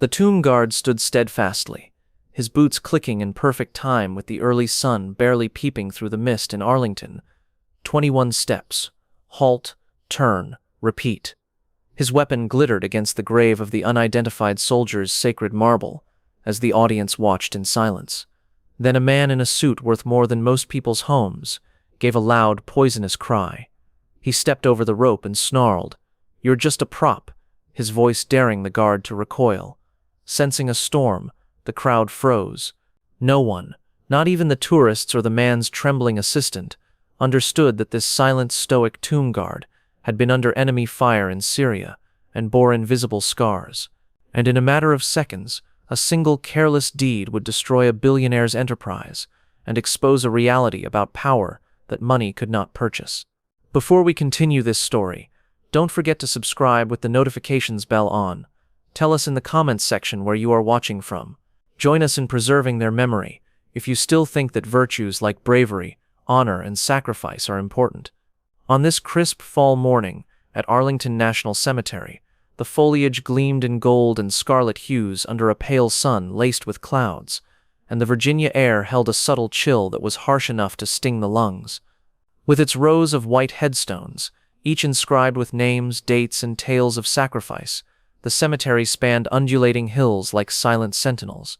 The tomb guard stood steadfastly, his boots clicking in perfect time with the early sun barely peeping through the mist in Arlington. 21 steps. Halt, turn, repeat. His weapon glittered against the grave of the unidentified soldier's sacred marble as the audience watched in silence. Then a man in a suit worth more than most people's homes gave a loud, poisonous cry. He stepped over the rope and snarled, "You're just a prop," his voice daring the guard to recoil. Sensing a storm, the crowd froze. No one, not even the tourists or the man's trembling assistant, understood that this silent, stoic tomb guard had been under enemy fire in Syria and bore invisible scars. And in a matter of seconds, a single careless deed would destroy a billionaire's enterprise and expose a reality about power that money could not purchase. Before we continue this story, don't forget to subscribe with the notifications bell on. Tell us in the comments section where you are watching from. Join us in preserving their memory if you still think that virtues like bravery, honor, and sacrifice are important. On this crisp fall morning at Arlington National Cemetery, the foliage gleamed in gold and scarlet hues under a pale sun laced with clouds, and the Virginia air held a subtle chill that was harsh enough to sting the lungs. With its rows of white headstones, each inscribed with names, dates, and tales of sacrifice, the cemetery spanned undulating hills like silent sentinels.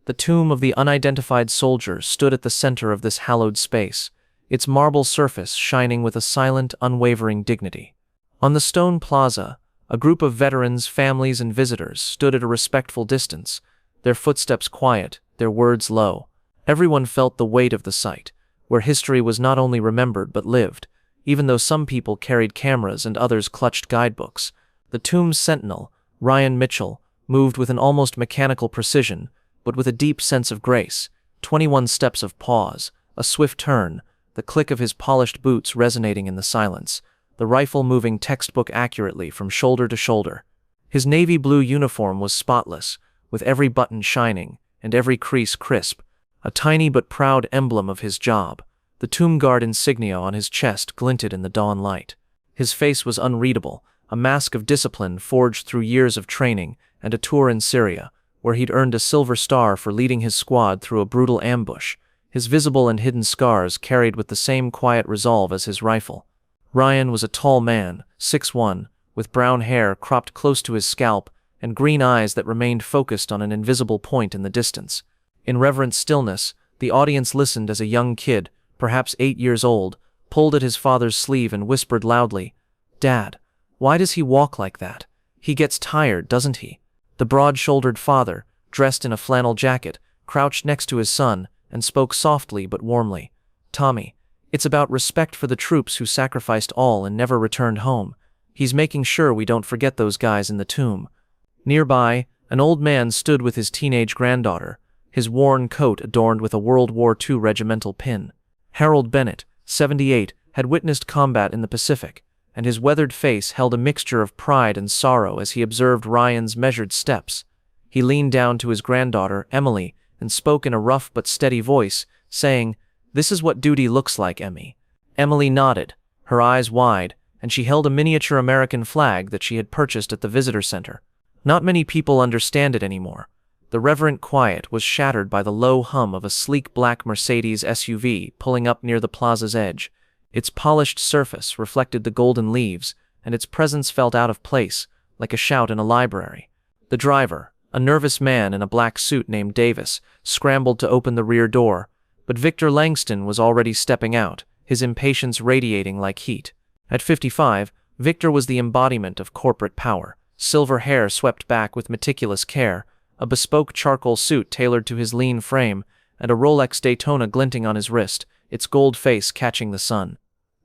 The tomb of the unidentified soldier stood at the center of this hallowed space, its marble surface shining with a silent, unwavering dignity. On the stone plaza, a group of veterans, families, and visitors stood at a respectful distance, their footsteps quiet, their words low. Everyone felt the weight of the site, where history was not only remembered but lived, even though some people carried cameras and others clutched guidebooks. The tomb's sentinel, Ryan Mitchell, moved with an almost mechanical precision, but with a deep sense of grace. 21 steps of pause, a swift turn, the click of his polished boots resonating in the silence, the rifle moving textbook accurately from shoulder to shoulder. His navy blue uniform was spotless, with every button shining and every crease crisp, a tiny but proud emblem of his job. The tomb guard insignia on his chest glinted in the dawn light. His face was unreadable, a mask of discipline forged through years of training and a tour in Syria, where he'd earned a silver star for leading his squad through a brutal ambush, his visible and hidden scars carried with the same quiet resolve as his rifle. Ryan was a tall man, 6'1", with brown hair cropped close to his scalp and green eyes that remained focused on an invisible point in the distance. In reverent stillness, the audience listened as a young kid, perhaps 8 years old, pulled at his father's sleeve and whispered loudly, "Dad, why does he walk like that? He gets tired, doesn't he?" The broad-shouldered father, dressed in a flannel jacket, crouched next to his son and spoke softly but warmly. "Tommy, it's about respect for the troops who sacrificed all and never returned home. He's making sure we don't forget those guys in the tomb." Nearby, an old man stood with his teenage granddaughter, his worn coat adorned with a World War II regimental pin. Harold Bennett, 78, had witnessed combat in the Pacific, and his weathered face held a mixture of pride and sorrow as he observed Ryan's measured steps. He leaned down to his granddaughter, Emily, and spoke in a rough but steady voice, saying, "This is what duty looks like, Emmy." Emily nodded, her eyes wide, and she held a miniature American flag that she had purchased at the visitor center. Not many people understand it anymore. The reverent quiet was shattered by the low hum of a sleek black Mercedes SUV pulling up near the plaza's edge. Its polished surface reflected the golden leaves, and its presence felt out of place, like a shout in a library. The driver, a nervous man in a black suit named Davis, scrambled to open the rear door, but Victor Langston was already stepping out, his impatience radiating like heat. At 55, Victor was the embodiment of corporate power, silver hair swept back with meticulous care, a bespoke charcoal suit tailored to his lean frame, and a Rolex Daytona glinting on his wrist, its gold face catching the sun.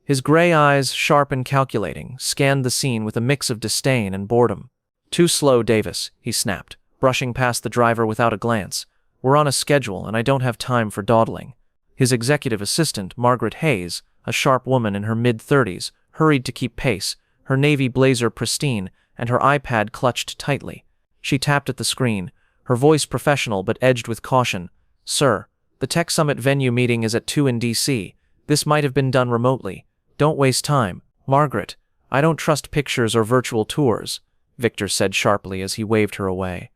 His gray eyes, sharp and calculating, scanned the scene with a mix of disdain and boredom. "Too slow, Davis," he snapped, brushing past the driver without a glance. "We're on a schedule, and I don't have time for dawdling." His executive assistant, Margaret Hayes, a sharp woman in her mid-30s, hurried to keep pace, her navy blazer pristine and her iPad clutched tightly. She tapped at the screen, her voice professional but edged with caution. "Sir, the Tech Summit venue meeting is at 2 in DC. This might have been done remotely. Don't waste time." "Margaret, I don't trust pictures or virtual tours," Victor said sharply as he waved her away.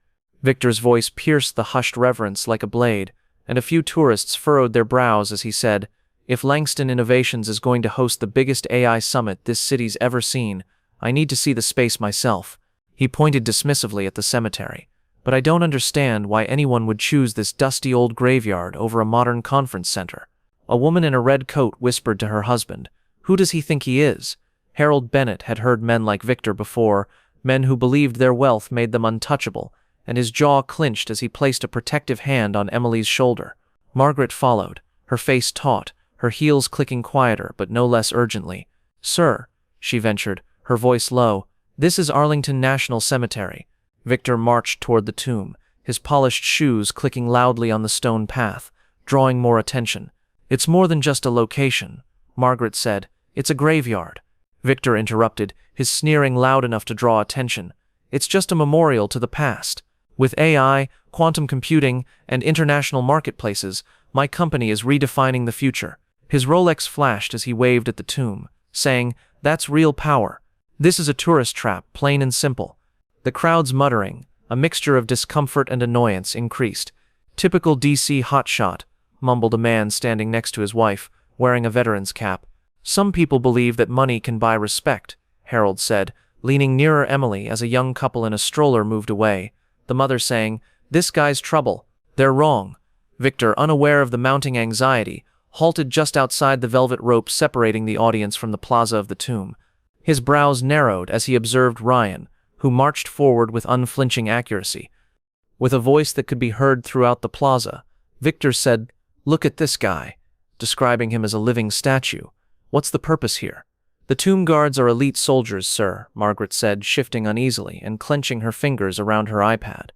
Victor's voice pierced the hushed reverence like a blade, and a few tourists furrowed their brows as he said, "If Langston Innovations is going to host the biggest AI summit this city's ever seen, I need to see the space myself." He pointed dismissively at the cemetery. "But I don't understand why anyone would choose this dusty old graveyard over a modern conference center." A woman in a red coat whispered to her husband, "Who does he think he is?" Harold Bennett had heard men like Victor before, men who believed their wealth made them untouchable, and his jaw clenched as he placed a protective hand on Emily's shoulder. Margaret followed, her face taut, her heels clicking quieter but no less urgently. "Sir," she ventured, her voice low, "this is Arlington National Cemetery." Victor marched toward the tomb, his polished shoes clicking loudly on the stone path, drawing more attention. "It's more than just a location," Margaret said. "It's a graveyard." Victor interrupted, his sneering loud enough to draw attention. "It's just a memorial to the past. With AI, quantum computing, and international marketplaces, my company is redefining the future." His Rolex flashed as he waved at the tomb, saying, "That's real power. This is a tourist trap, plain and simple." The crowd's muttering, a mixture of discomfort and annoyance, increased. "Typical DC hotshot," mumbled a man standing next to his wife, wearing a veteran's cap. "Some people believe that money can buy respect," Harold said, leaning nearer Emily as a young couple in a stroller moved away, the mother saying, "This guy's trouble. They're wrong." Victor, unaware of the mounting anxiety, halted just outside the velvet rope separating the audience from the plaza of the tomb. His brows narrowed as he observed Ryan, who marched forward with unflinching accuracy. With a voice that could be heard throughout the plaza, Victor said, "Look at this guy," describing him as a living statue. "What's the purpose here?" "The tomb guards are elite soldiers, sir," Margaret said, shifting uneasily and clenching her fingers around her iPad.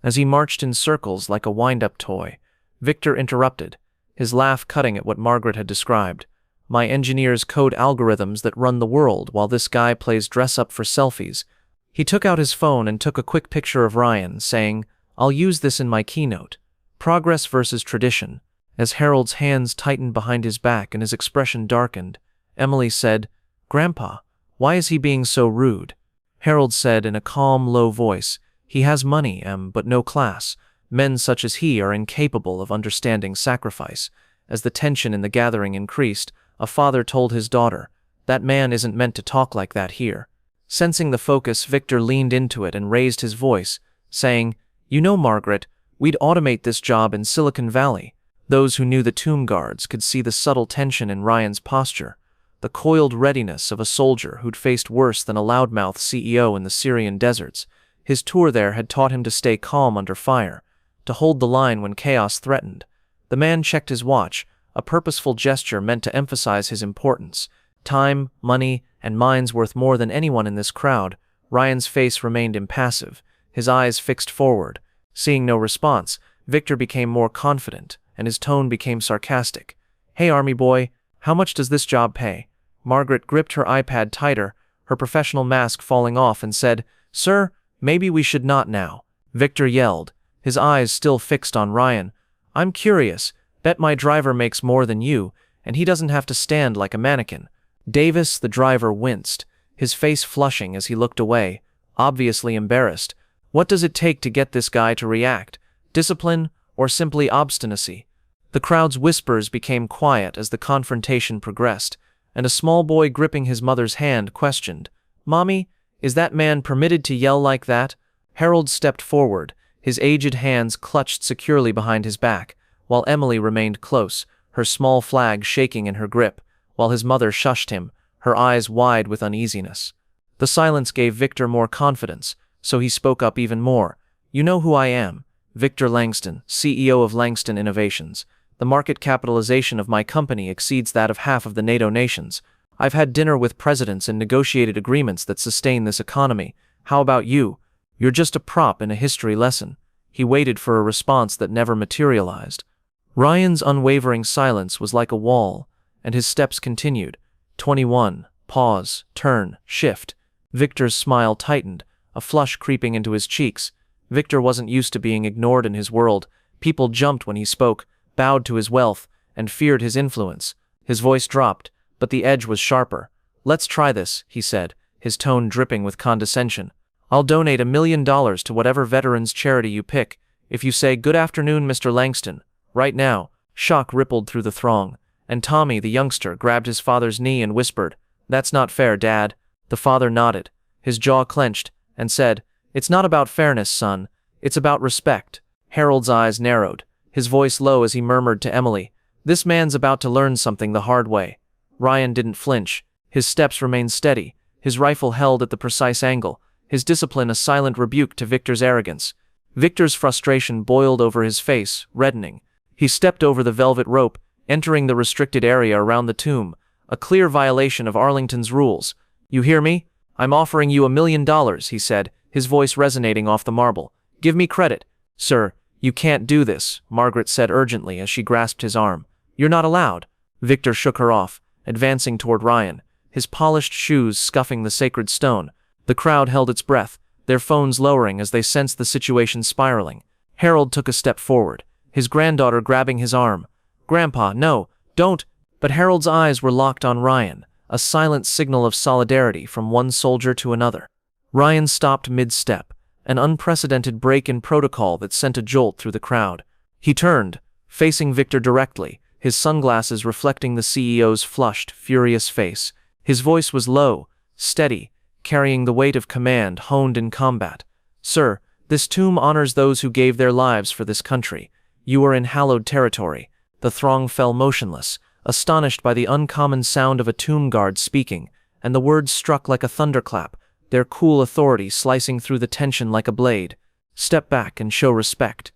As he marched in circles like a wind-up toy, Victor interrupted, his laugh cutting at what Margaret had described. "My engineers code algorithms that run the world while this guy plays dress-up for selfies." He took out his phone and took a quick picture of Ryan, saying, "I'll use this in my keynote. Progress versus tradition." As Harold's hands tightened behind his back and his expression darkened, Emily said, "Grandpa, why is he being so rude?" Harold said in a calm, low voice, "He has money, but no class. Men such as he are incapable of understanding sacrifice." As the tension in the gathering increased, a father told his daughter, "That man isn't meant to talk like that here." Sensing the focus, Victor leaned into it and raised his voice, saying, "You know, Margaret, we'd automate this job in Silicon Valley." Those who knew the tomb guards could see the subtle tension in Ryan's posture, the coiled readiness of a soldier who'd faced worse than a loudmouth CEO in the Syrian deserts. His tour there had taught him to stay calm under fire, to hold the line when chaos threatened. The man checked his watch, a purposeful gesture meant to emphasize his importance. Time, money, and minds worth more than anyone in this crowd. Ryan's face remained impassive, his eyes fixed forward. Seeing no response, Victor became more confident, and his tone became sarcastic. "Hey, army boy, how much does this job pay?" Margaret gripped her iPad tighter, her professional mask falling off, and said, "Sir, maybe we should not now." Victor yelled, his eyes still fixed on Ryan. "I'm curious. Bet my driver makes more than you, and he doesn't have to stand like a mannequin." Davis, the driver, winced, his face flushing as he looked away, obviously embarrassed. What does it take to get this guy to react? Discipline or simply obstinacy? The crowd's whispers became quiet as the confrontation progressed, and a small boy gripping his mother's hand questioned, "Mommy, is that man permitted to yell like that?" Harold stepped forward, his aged hands clutched securely behind his back, while Emily remained close, her small flag shaking in her grip, while his mother shushed him, her eyes wide with uneasiness. The silence gave Victor more confidence, so he spoke up even more. "You know who I am. Victor Langston, CEO of Langston Innovations. The market capitalization of my company exceeds that of half of the NATO nations. I've had dinner with presidents and negotiated agreements that sustain this economy. How about you? You're just a prop in a history lesson." He waited for a response that never materialized. Ryan's unwavering silence was like a wall, and his steps continued. 21. Pause. Turn. Shift. Victor's smile tightened, a flush creeping into his cheeks. Victor wasn't used to being ignored in his world. People jumped when he spoke, bowed to his wealth, and feared his influence. His voice dropped, but the edge was sharper. "Let's try this," he said, his tone dripping with condescension. I'll donate $1 million to whatever veterans charity you pick if you say, "Good afternoon, Mr. Langston." Right now, shock rippled through the throng, and Tommy, the youngster, grabbed his father's knee and whispered, "That's not fair, Dad." The father nodded, his jaw clenched, and said, "It's not about fairness, son. It's about respect." Harold's eyes narrowed, his voice low as he murmured to Emily, "This man's about to learn something the hard way." Ryan didn't flinch. His steps remained steady, his rifle held at the precise angle, his discipline a silent rebuke to Victor's arrogance. Victor's frustration boiled over his face, reddening. He stepped over the velvet rope, entering the restricted area around the tomb, a clear violation of Arlington's rules. "You hear me? I'm offering you $1 million, he said, his voice resonating off the marble. "Give me credit." "Sir, you can't do this," Margaret said urgently as she grasped his arm. "You're not allowed." Victor shook her off, advancing toward Ryan, his polished shoes scuffing the sacred stone. The crowd held its breath, their phones lowering as they sensed the situation spiraling. Harold took a step forward, his granddaughter grabbing his arm. "Grandpa, no, don't." But Harold's eyes were locked on Ryan, a silent signal of solidarity from one soldier to another. Ryan stopped mid-step, an unprecedented break in protocol that sent a jolt through the crowd. He turned, facing Victor directly, his sunglasses reflecting the CEO's flushed, furious face. His voice was low, steady, carrying the weight of command honed in combat. "Sir, this tomb honors those who gave their lives for this country. You are in hallowed territory." The throng fell motionless, astonished by the uncommon sound of a tomb guard speaking, and the words struck like a thunderclap, their cool authority slicing through the tension like a blade. "Step back and show respect."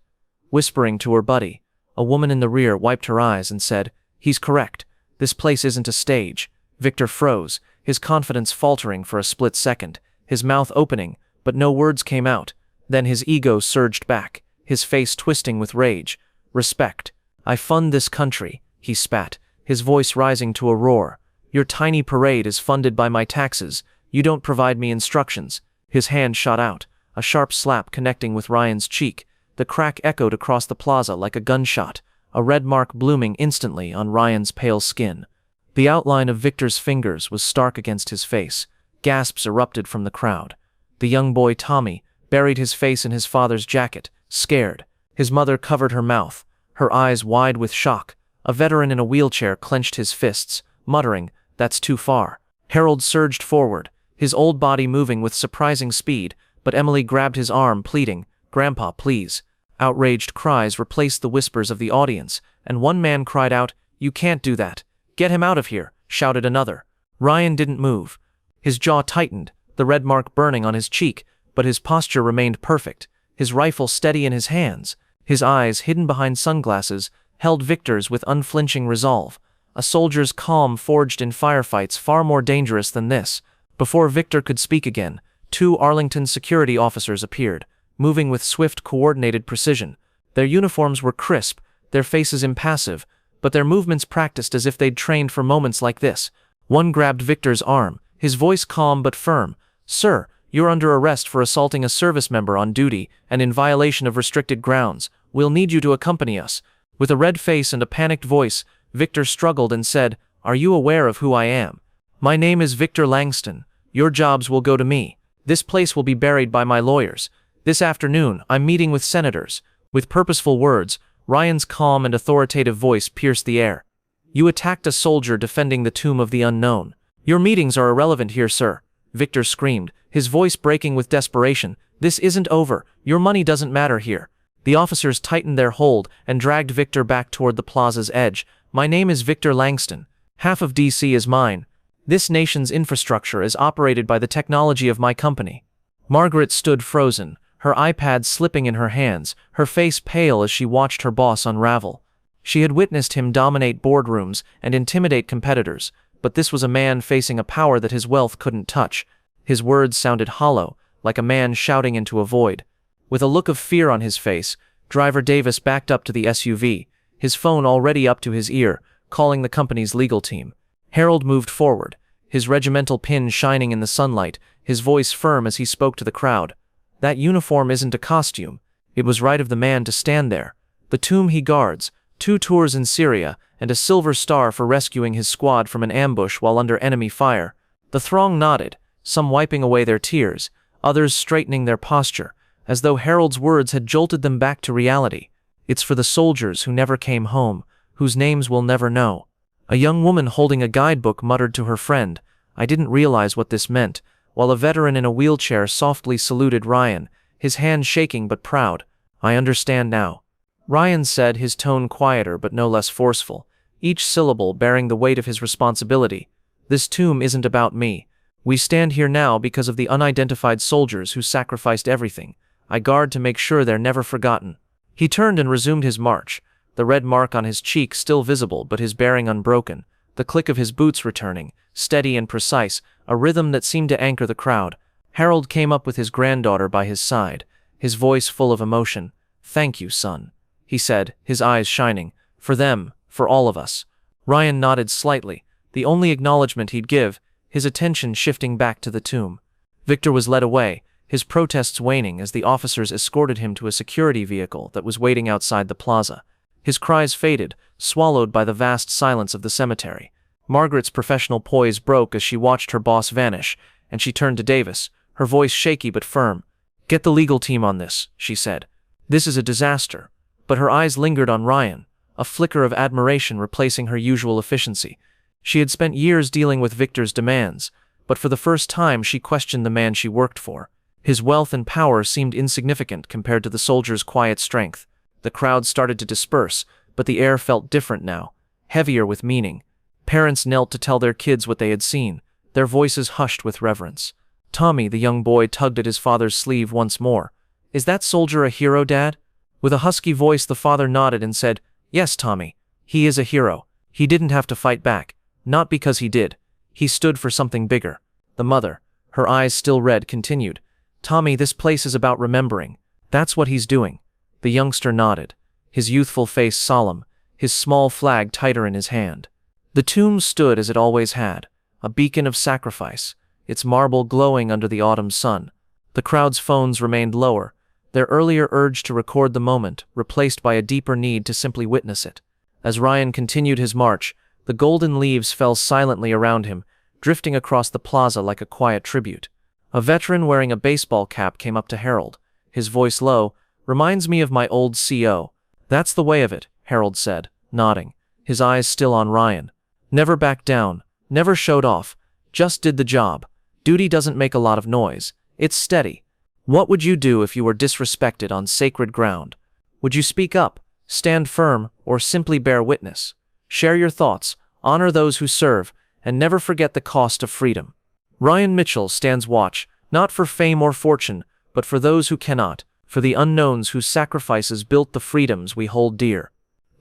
Whispering to her buddy, a woman in the rear wiped her eyes and said, "He's correct. This place isn't a stage." Victor froze, his confidence faltering for a split second, his mouth opening, but no words came out. Then his ego surged back, his face twisting with rage. "Respect. I fund this country," he spat, his voice rising to a roar. "Your tiny parade is funded by my taxes. You don't provide me instructions." His hand shot out, a sharp slap connecting with Ryan's cheek. The crack echoed across the plaza like a gunshot, a red mark blooming instantly on Ryan's pale skin. The outline of Victor's fingers was stark against his face. Gasps erupted from the crowd. The young boy Tommy buried his face in his father's jacket, scared. His mother covered her mouth, her eyes wide with shock. A veteran in a wheelchair clenched his fists, muttering, "That's too far." Harold surged forward, his old body moving with surprising speed, but Emily grabbed his arm, pleading, "Grandpa, please." Outraged cries replaced the whispers of the audience, and one man cried out, "You can't do that." "Get him out of here," shouted another. Ryan didn't move. His jaw tightened, the red mark burning on his cheek, but his posture remained perfect, his rifle steady in his hands. His eyes, hidden behind sunglasses, held Victor's with unflinching resolve. A soldier's calm forged in firefights far more dangerous than this. Before Victor could speak again, 2 Arlington security officers appeared, moving with swift, coordinated precision. Their uniforms were crisp, their faces impassive, but their movements practiced as if they'd trained for moments like this. One grabbed Victor's arm, his voice calm but firm. "Sir, you're under arrest for assaulting a service member on duty and in violation of restricted grounds. We'll need you to accompany us." With a red face and a panicked voice, Victor struggled and said, "Are you aware of who I am? My name is Victor Langston. Your jobs will go to me. This place will be buried by my lawyers. This afternoon, I'm meeting with senators." With purposeful words, Ryan's calm and authoritative voice pierced the air. "You attacked a soldier defending the tomb of the unknown. Your meetings are irrelevant here, sir." Victor screamed, his voice breaking with desperation. "This isn't over. Your money doesn't matter here." The officers tightened their hold and dragged Victor back toward the plaza's edge. "My name is Victor Langston. Half of DC is mine. This nation's infrastructure is operated by the technology of my company." Margaret stood frozen, her iPad slipping in her hands, her face pale as she watched her boss unravel. She had witnessed him dominate boardrooms and intimidate competitors, but this was a man facing a power that his wealth couldn't touch. His words sounded hollow, like a man shouting into a void. With a look of fear on his face, Driver Davis backed up to the SUV, his phone already up to his ear, calling the company's legal team. Harold moved forward, his regimental pin shining in the sunlight, his voice firm as he spoke to the crowd. "That uniform isn't a costume. It was right of the man to stand there. The tomb he guards, 2 tours in Syria, and a silver star for rescuing his squad from an ambush while under enemy fire." The throng nodded, some wiping away their tears, others straightening their posture, as though Harold's words had jolted them back to reality. It's for the soldiers who never came home, whose names we'll never know. A young woman holding a guidebook muttered to her friend, "I didn't realize what this meant," while a veteran in a wheelchair softly saluted Ryan, his hand shaking but proud. "I understand now," Ryan said, his tone quieter but no less forceful, each syllable bearing the weight of his responsibility. "This tomb isn't about me. We stand here now because of the unidentified soldiers who sacrificed everything. I guard to make sure they're never forgotten." He turned and resumed his march, the red mark on his cheek still visible but his bearing unbroken, the click of his boots returning, steady and precise, a rhythm that seemed to anchor the crowd. Harold came up with his granddaughter by his side, his voice full of emotion. "Thank you, son," he said, his eyes shining. "For them, for all of us." Ryan nodded slightly, the only acknowledgement he'd give, his attention shifting back to the tomb. Victor was led away, his protests waning as the officers escorted him to a security vehicle that was waiting outside the plaza. His cries faded, swallowed by the vast silence of the cemetery. Margaret's professional poise broke as she watched her boss vanish, and she turned to Davis, her voice shaky but firm. "Get the legal team on this," she said. "This is a disaster." But her eyes lingered on Ryan, a flicker of admiration replacing her usual efficiency. She had spent years dealing with Victor's demands, but for the first time she questioned the man she worked for. His wealth and power seemed insignificant compared to the soldier's quiet strength. The crowd started to disperse, but the air felt different now, heavier with meaning. Parents knelt to tell their kids what they had seen, their voices hushed with reverence. Tommy, the young boy, tugged at his father's sleeve once more. "Is that soldier a hero, Dad?" With a husky voice the father nodded and said, "Yes, Tommy, he is a hero. He didn't have to fight back. Not because he did. He stood for something bigger." The mother, her eyes still red, continued, "Tommy, this place is about remembering. That's what he's doing." The youngster nodded, his youthful face solemn, his small flag tighter in his hand. The tomb stood as it always had, a beacon of sacrifice, its marble glowing under the autumn sun. The crowd's phones remained lower, their earlier urge to record the moment replaced by a deeper need to simply witness it. As Ryan continued his march, the golden leaves fell silently around him, drifting across the plaza like a quiet tribute. A veteran wearing a baseball cap came up to Harold, his voice low. "Reminds me of my old CO. "That's the way of it," Harold said, nodding, his eyes still on Ryan. "Never backed down, never showed off, just did the job. Duty doesn't make a lot of noise, it's steady. What would you do if you were disrespected on sacred ground? Would you speak up, stand firm, or simply bear witness? Share your thoughts, honor those who serve, and never forget the cost of freedom." Ryan Mitchell stands watch, not for fame or fortune, but for those who cannot, for the unknowns whose sacrifices built the freedoms we hold dear.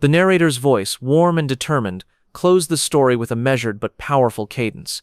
The narrator's voice, warm and determined, closed the story with a measured but powerful cadence.